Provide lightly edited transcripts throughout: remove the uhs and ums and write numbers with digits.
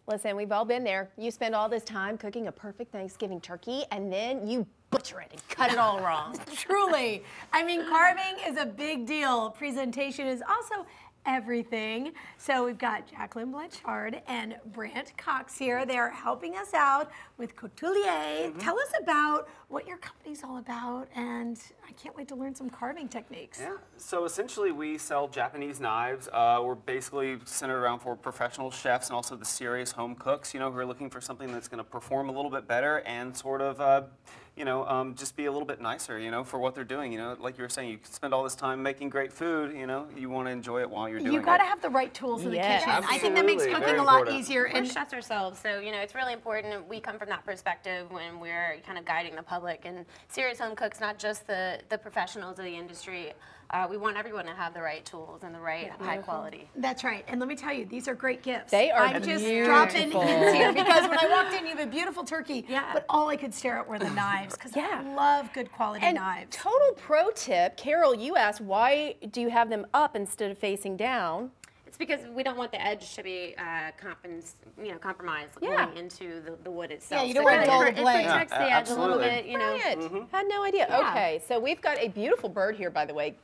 Listen, we've all been there. You spend all this time cooking a perfect Thanksgiving turkey, and then you butcher it and cut it all wrong. Truly. I mean, carving is a big deal. Presentation is also everything. So we've got Jacqueline Blanchard and Brandt Cox here. They're helping us out with Couturier. Tell us about what your company's all about, and I can't wait to learn some carving techniques. Yeah, so essentially we sell Japanese knives. We're basically centered around for professional chefs and also the serious home cooks, you know, who are looking for something that's going to perform a little bit better and sort of, just be a little bit nicer, you know, for what they're doing. You know, like you were saying, you spend all this time making great food, you know, you want to enjoy it while you're doing it. You've got to have the right tools in the kitchen. Absolutely. I think that makes cooking a lot easier. We're chefs ourselves, so, you know, it's really important. We come from that perspective when we're kind of guiding the public, and serious home cooks, not just the professionals of the industry. We want everyone to have the right tools and the right high quality. That's right. And let me tell you, these are great gifts. They are I'm just dropping hints here because when I walked in, you have a beautiful turkey, but all I could stare at were the knives because I love good quality knives. Total pro tip, Carol, you asked, why do you have them up instead of facing down? It's because we don't want the edge to be compromised going into the wood itself. Yeah, you don't want to dull the blade. It protects the edge a little bit, you know. Had no idea. Yeah. Okay, so we've got a beautiful bird here, by the way.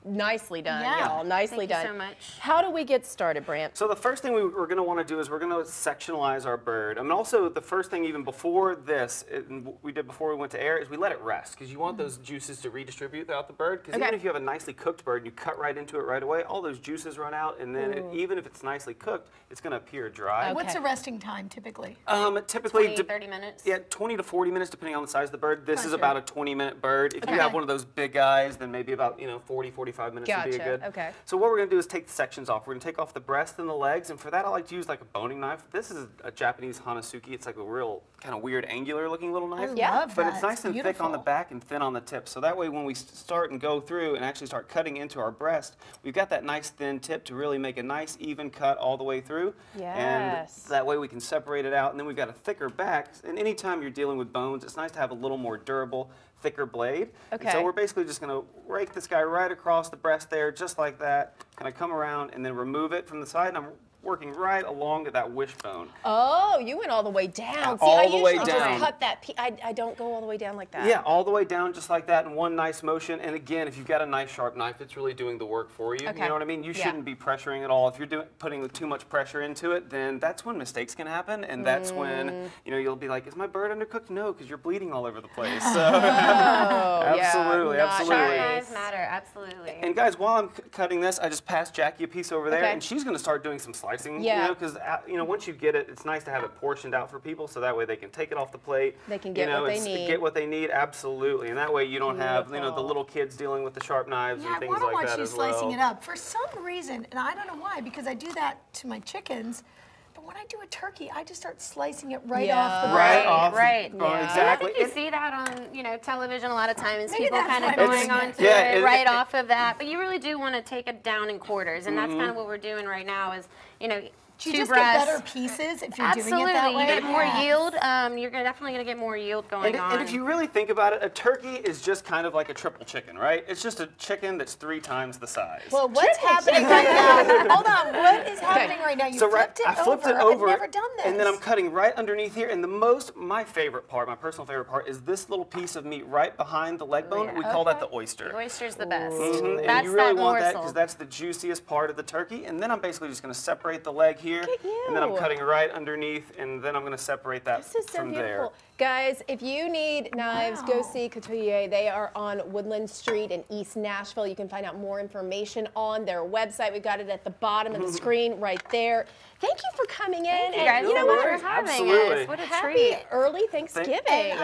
Nicely done, y'all. Nicely done. Thank you so much. How do we get started, Brandt? So the first thing we're going to want to do is we're going to sectionalize our bird. I mean, also the first thing even before this, we did before we went to air, is we let it rest because you want those juices to redistribute throughout the bird. Because even if you have a nicely cooked bird and you cut right into it right away, all those juices run out, and then even if it's nicely cooked, it's going to appear dry. What's the resting time typically? Typically 20, 30 minutes. Yeah, 20 to 40 minutes depending on the size of the bird. This is about a 20-minute bird. If you have one of those big guys, then maybe about 40, 45 minutes would be good. Okay. So what we're going to do is take the sections off. We're going to take off the breast and the legs, and for that I like to use like a boning knife. This is a Japanese Hanasuki. It's like a real kind of weird angular looking little knife. But it's nice and thick on the back and thin on the tip. So that way when we start and go through and actually start cutting into our breast, we've got that nice thin tip to really make a nice even cut all the way through. And that way we can separate it out, and then we've got a thicker back. And anytime you're dealing with bones, it's nice to have a little more durable, thicker blade. And so we're basically just going to rake this guy right across the breast there, just like that. Kind of come around and then remove it from the side. And I'm working right along at that wishbone. Oh, you went all the way down. See, all the way I down. just cut that piece. I don't go all the way down like that. Yeah, all the way down just like that in one nice motion. And again, if you've got a nice sharp knife, it's really doing the work for you. You know what I mean? You shouldn't be pressuring at all. If you're putting too much pressure into it, then that's when mistakes can happen. And that's when you'll be like, is my bird undercooked? No, because you're bleeding all over the place. So absolutely. Sharp knives matter, absolutely. And guys, while I'm cutting this, I just passed Jackie a piece over there, and she's going to start doing some slicing. Because once you get it, it's nice to have it portioned out for people, so that way they can take it off the plate. They can get what they need. Get what they need, absolutely. And that way you don't have the little kids dealing with the sharp knives and things like that as well. I want to watch you slicing it up. For some reason, and I don't know why, because I do that to my chickens. But when I do a turkey, I just start slicing it right off the bone. Exactly. I think you see that on television a lot of times. People kind of going on to it right off of that. But you really do want to take it down in quarters, and that's kind of what we're doing right now. Is you just get better pieces if you're doing it that way? You get more yield. You're definitely going to get more yield going on. And if you really think about it, a turkey is just kind of like a triple chicken, right? It's just a chicken that's 3 times the size. Well, what's happening right now? Hold on. What is happening right now? You flipped it over. I flipped it over. I've never done this. And then I'm cutting right underneath here. And my favorite part, my personal favorite part, is this little piece of meat right behind the leg bone. We call that the oyster. The oyster's the best. And you really want that because that's the juiciest part of the turkey. And then I'm basically just going to separate the leg here. And then I'm cutting right underneath, and then I'm going to separate that from there. Guys, if you need knives, go see Couturier. They are on Woodland Street in East Nashville. You can find out more information on their website. We've got it at the bottom of the screen right there. Thank you for coming in. Thank you guys so much for having us. What a treat. Happy early Thanksgiving.